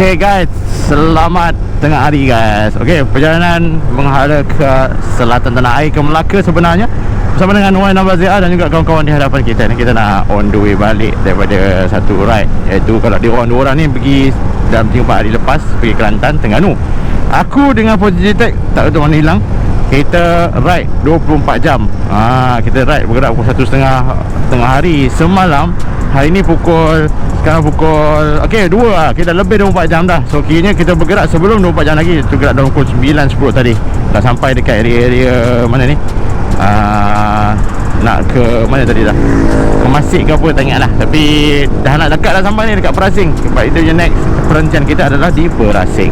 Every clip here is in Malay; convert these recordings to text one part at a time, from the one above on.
Okay guys, selamat tengah hari guys. Okay, perjalanan menghala ke selatan tanah air, ke Melaka sebenarnya, bersama dengan Y16ZR dan juga kawan-kawan di hadapan kita ni. Kita nak on the way balik daripada satu ride, iaitu kalau dua orang ni pergi dalam 3-4 hari lepas, pergi Kelantan, Terengganu. Aku dengan posisi tag tak tahu mana hilang. Kita ride 24 jam. Kita ride bergerak pukul 1.30 tengah hari semalam. Hari ni sekarang pukul 2 lah. Kita dah lebih 24 jam dah. So kiranya kita bergerak sebelum 24 jam lagi. Kita gerak dalam pukul 9-10 tadi. Dah sampai dekat area mana ni, nak ke mana tadi dah, ke Masjid ke apa tak ingat lah. Tapi dah nak dekat dah sampai ni, dekat Perasing. Sebab itu je next perhentian kita adalah di Perasing.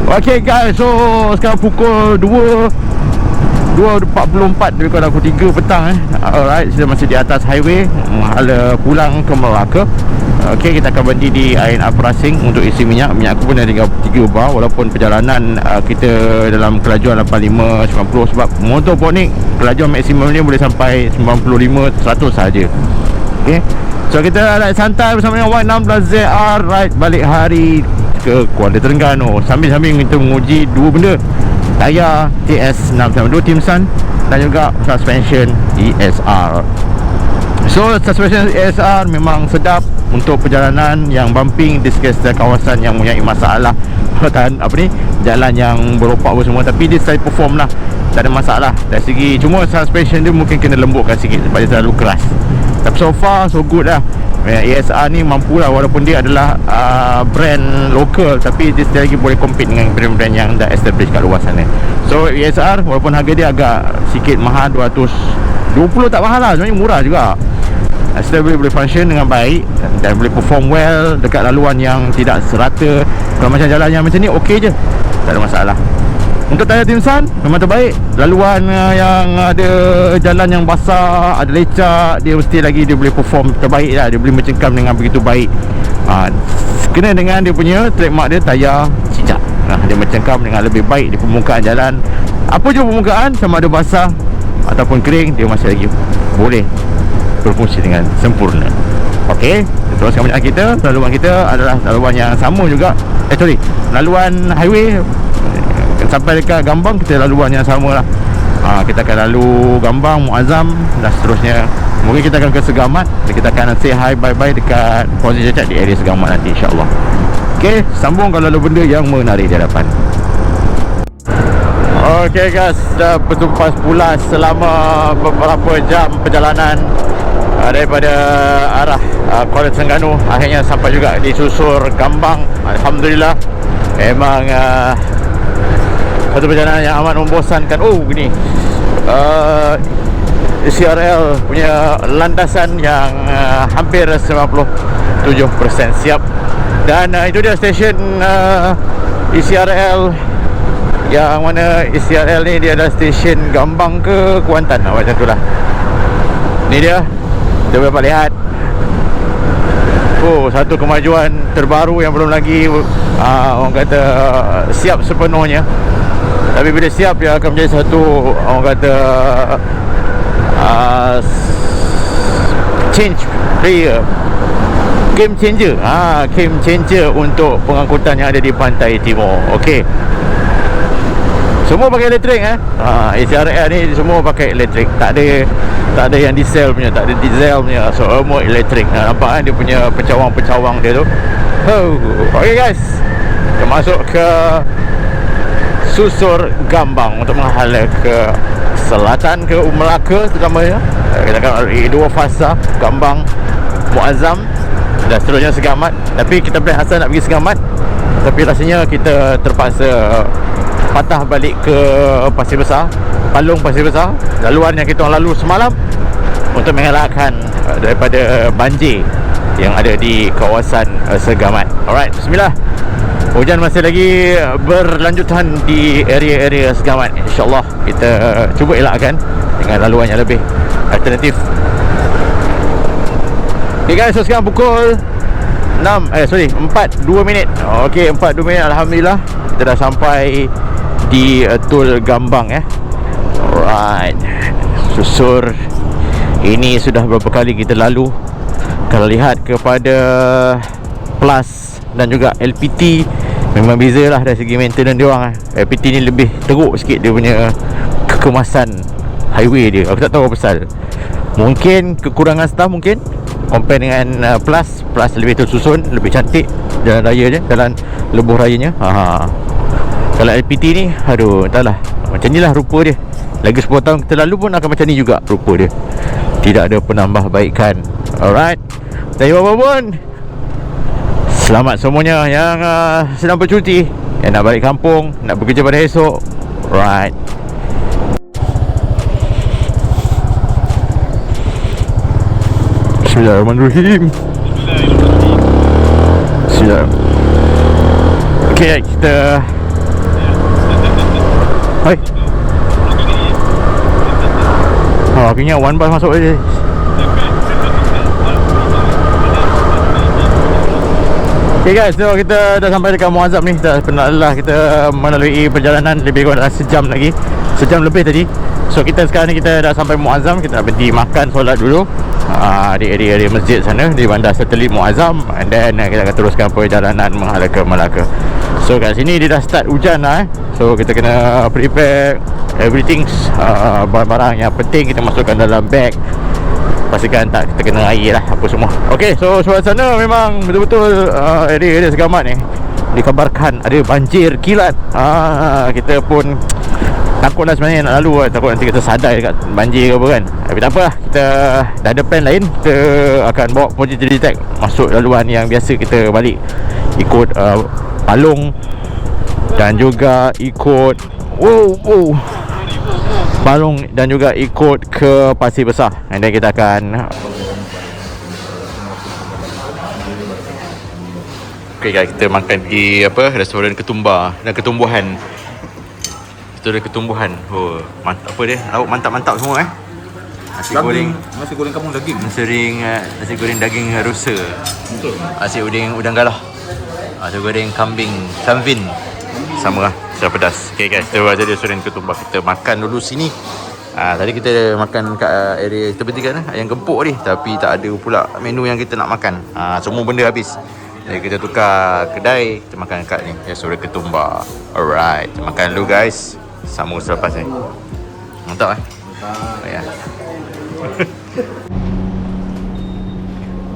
Okay guys, so sekarang pukul 2.44 lebih kurang pukul 3 petang Alright, kita masih di atas highway menghala pulang ke Melaka. Okay, kita akan berhenti di Ain Perasing untuk isi minyak. Minyak aku pun dah tinggal 3 bar. Walaupun perjalanan kita dalam kelajuan 85-90, sebab motor Ponic kelajuan maksimum ni boleh sampai 95-100 saja. Okay, so kita ride santai bersama dengan Y16ZR, ride balik hari ke Kuala Terengganu. Sambil-sambil kita menguji dua benda, tayar TS692 Timson dan juga suspension ESR. So suspension ESR memang sedap untuk perjalanan yang bumping di sekitar kawasan yang mempunyai masalah jalan yang beropak apa semua. Tapi dia selalu perform lah, tak ada masalah dari segi, cuma suspension dia mungkin kena lembutkan sikit sebab dia terlalu keras. Tapi so far so good lah. ESR ni mampu lah, walaupun dia adalah brand lokal, tapi dia still lagi boleh compete dengan brand-brand yang dah established kat luar sana. So ESR walaupun harga dia agak sikit mahal, 220 tak mahal lah, sebenarnya murah juga. Still boleh function dengan baik dan boleh perform well dekat laluan yang tidak serata. Kalau macam jalan yang macam ni okey je, tak ada masalah. Untuk tayar Timson memang terbaik. Laluan yang ada jalan yang basah, ada lecak, dia mesti lagi dia boleh perform terbaik lah. Dia boleh mencengkam dengan begitu baik. Kena dengan dia punya trademark dia, tayar cicak. Dia mencengkam dengan lebih baik di permukaan jalan. Apa je permukaan, sama ada basah ataupun kering, dia masih lagi boleh berfungsi dengan sempurna. Okey, teruskan perjalanan kita. Laluan kita adalah laluan yang sama juga. Laluan highway sampai dekat Gambang, kita laluan yang sama lah. Kita akan lalu Gambang, Muazzam dan seterusnya. Mungkin kita akan ke Segamat. Kita akan say hi bye-bye dekat posisi chat di area Segamat nanti, insyaAllah. Okey, sambung kalau ada benda yang menarik di hadapan. Okey guys, dah bertumpas pulas selama beberapa jam perjalanan daripada arah Kuala Terengganu. Akhirnya sampai juga di susur Gambang. Alhamdulillah. Memang satu perjalanan yang amat membosankan. Gini, CRL punya landasan yang hampir 97% siap. Dan itu dia stesen ECRL, yang mana ECRL ni dia ada stesen Gambang ke Kuantan, macam tu lah. Ni dia, kita dapat lihat satu kemajuan terbaru yang belum lagi orang kata siap sepenuhnya. Tapi bila siap, dia akan menjadi satu, orang kata, change player, game changer. Game changer untuk pengangkutan yang ada di pantai timur. Okey, semua pakai elektrik. ECRL ni semua pakai elektrik. Tak ada yang diesel punya, tak ada diesel punya. So semua elektrik. Nampak kan dia punya pencawang-pencawang dia tu. Okey guys, kita masuk ke susur Gambang untuk menghala ke selatan, ke Melaka terutamanya. Kita akan lalui dua fasa, Gambang, Muazzam dan seterusnya Segamat. Tapi kita plan asal nak pergi Segamat, tapi rasanya kita terpaksa patah balik ke Pasir Besar, Palung Pasir Besar, laluan yang kita lalu semalam, untuk mengelakkan daripada banjir yang ada di kawasan Segamat. Alright, bismillah. Hujan masih lagi berlanjutan di area-area Segamat. InsyaAllah kita cuba elakkan dengan laluan yang lebih alternatif. Okay guys, so sekarang pukul 4.2 minit. Okay, 4.2 minit. Alhamdulillah kita dah sampai di Tol Gambang. Alright, susur ini sudah berapa kali kita lalu. Kalau lihat kepada Plus dan juga LPT, Memang beza lah dari segi maintenance dia orang. LPT ni lebih teruk sikit dia punya kekemasan highway dia. Aku tak tahu apa pasal. Mungkin kekurangan staff mungkin. Compare dengan Plus lebih tersusun, lebih cantik jalan raya je, jalan lebuh rayanya. Kalau LPT ni, aduh, entahlah. Macam ni lah rupa dia. Lagi 10 tahun kita lalu pun akan macam ni juga rupa dia. Tidak ada penambahbaikan. Alright. Jadi apa pun, selamat semuanya yang sedang bercuti, yang nak balik kampung, nak bekerja pada esok. Right. Bismillahirrahmanirrahim. Bismillahirrahmanirrahim. Okay, kita hai. Aku ingat one bus masuk je. Okay guys, so kita dah sampai dekat Muazzam ni. Dah penat lelah kita melalui perjalanan lebih kurang sejam lagi. Sejam lebih tadi. So kita sekarang ni kita dah sampai Muazzam. Kita nak berhenti makan, solat dulu di area masjid sana, di bandar satelit Muazzam. And then kita akan teruskan perjalanan menghala ke Melaka. So kat sini dia dah start hujan lah So kita kena prepare everything, barang-barang yang penting kita masukkan dalam bag. Pastikan tak kita kena air lah, apa semua. Okay, so suasana memang betul-betul area Segamat ni dikabarkan ada banjir kilat. Kita pun takut lah sebenarnya nak lalu. Takut nanti kita sadai dekat banjir ke apa kan. Tapi tak apa lah, kita dah ada plan lain. Kita akan bawa Positive Detect masuk laluan yang biasa kita balik, ikut Palung dan juga ikut Palung dan juga ikut ke Pasir Besar. And then kita akan okay guys, kita makan di restoran Ketumbar dan Ketumbuhan. Restoran Ketumbuhan. Oh, mantap apa dia? Lauk mantap-mantap semua Nasi goreng kampung daging. Nasi goreng daging rusa. Betul. Nasi goreng udang galah. Nasi goreng kambing Samvin. Sama lah, saya pedas. Okay guys, kita buat jadi restoran Ketumbar. Kita makan dulu sini. Tadi kita makan kat area kita berhenti kan ayam gempuk ni, tapi tak ada pula menu yang kita nak makan. Semua benda habis. Jadi kita tukar kedai, kita makan kat ni, restoran Ketumbar. Alright, kita makan dulu guys. Sambung selepas ni. Mantap Mantap ya.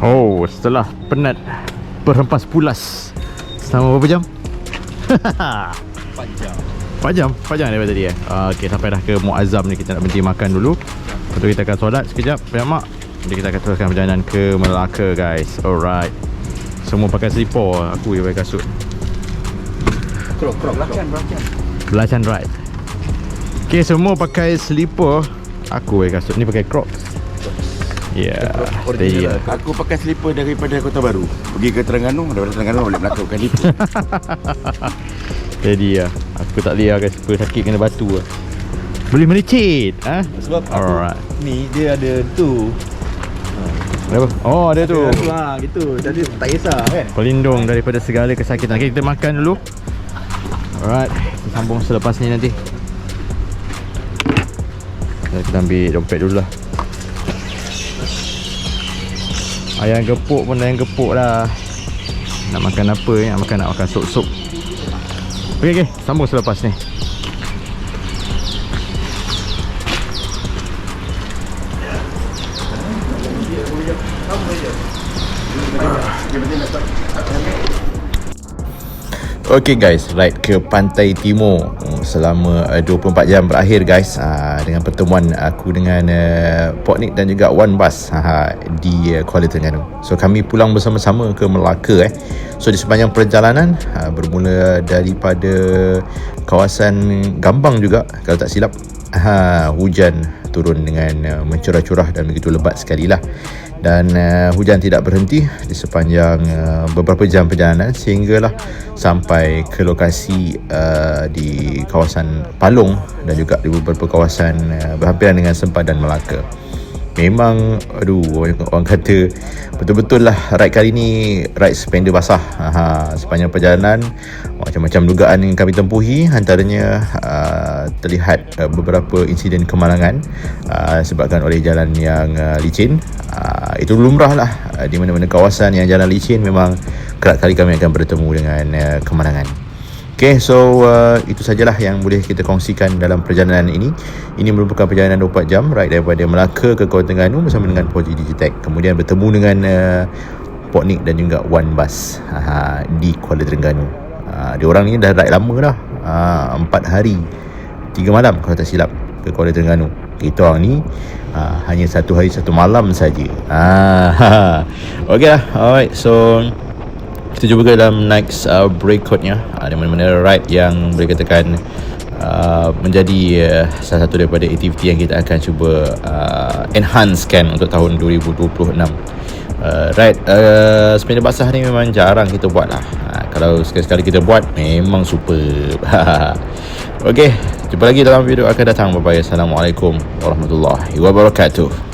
Oh, setelah penat berhempas pulas selama berapa jam? 4 jam daripada tadi Okay, sampai dah ke Muazzam ni. Kita nak berhenti makan dulu. Lepas tu kita akan solat sekejap, mak. Jadi kita akan teruskan perjalanan ke Melaka guys. Alright. Semua pakai slipper, aku yang pakai kasut. Belacan right. Okay, semua pakai slipper, aku pakai kasut. Ni pakai Crocs. Ya, yeah, aku pakai slipper daripada Kota Baru pergi ke Terengganu, daripada Terengganu balik Melaka bukan slipper. Jadi aku tak boleh pakai slipper, sakit kena batu boleh melecet sebab aku, ni dia ada tu. Apa? Oh, ada tu. Gitu. Jadi tak kisah kan. Pelindung daripada segala kesakitan. Okay, kita makan dulu. Alright, kita sambung selepas ni nanti. Kita ambil dompet dulu lah. Ayam gepuk pun ayam gepuk lah. Nak makan apa Nak makan sup-sup. Okay, sambung selepas ni. Okay guys, ride ke Pantai Timur selama 24 jam berakhir guys, dengan pertemuan aku dengan Pok Nick dan juga One Bus di Kuala Terengganu. So kami pulang bersama-sama ke Melaka So di sepanjang perjalanan, bermula daripada kawasan Gambang juga kalau tak silap, hujan turun dengan mencurah-curah dan begitu lebat sekali lah. Dan hujan tidak berhenti di sepanjang beberapa jam perjalanan sehinggalah sampai ke lokasi di kawasan Palung dan juga di beberapa kawasan berhampiran dengan sempadan Melaka. Memang orang kata betul-betul lah ride kali ni ride sepender basah. Sepanjang perjalanan macam-macam dugaan yang kami tempuhi, antaranya terlihat beberapa insiden kemalangan sebabkan oleh jalan yang licin. Itu lumrah lah, di mana-mana kawasan yang jalan licin memang kerap kali kami akan bertemu dengan kemalangan. Okay, so itu sajalah yang boleh kita kongsikan dalam perjalanan ini. Ini merupakan perjalanan 24 jam ride daripada Melaka ke Kuala Terengganu bersama dengan 4G Digitech. Kemudian bertemu dengan Port Nick dan juga One Bus di Kuala Terengganu. Diorang ni dah ride lama dah, 4 hari 3 malam kalau tak silap ke Kuala Terengganu. Kita orang ni hanya 1 hari 1 malam saja. Okay lah. Alright, so kita jumpa dalam next berikutnya. Ada mana-mana ride yang boleh katakan menjadi salah satu daripada aktiviti yang kita akan cuba enhancekan untuk tahun 2026. Ride sepeda basah ni memang jarang kita buat lah. Kalau sekali-sekali kita buat, memang super. Okay, jumpa lagi dalam video akan datang. Bye bye. Assalamualaikum warahmatullahi wabarakatuh.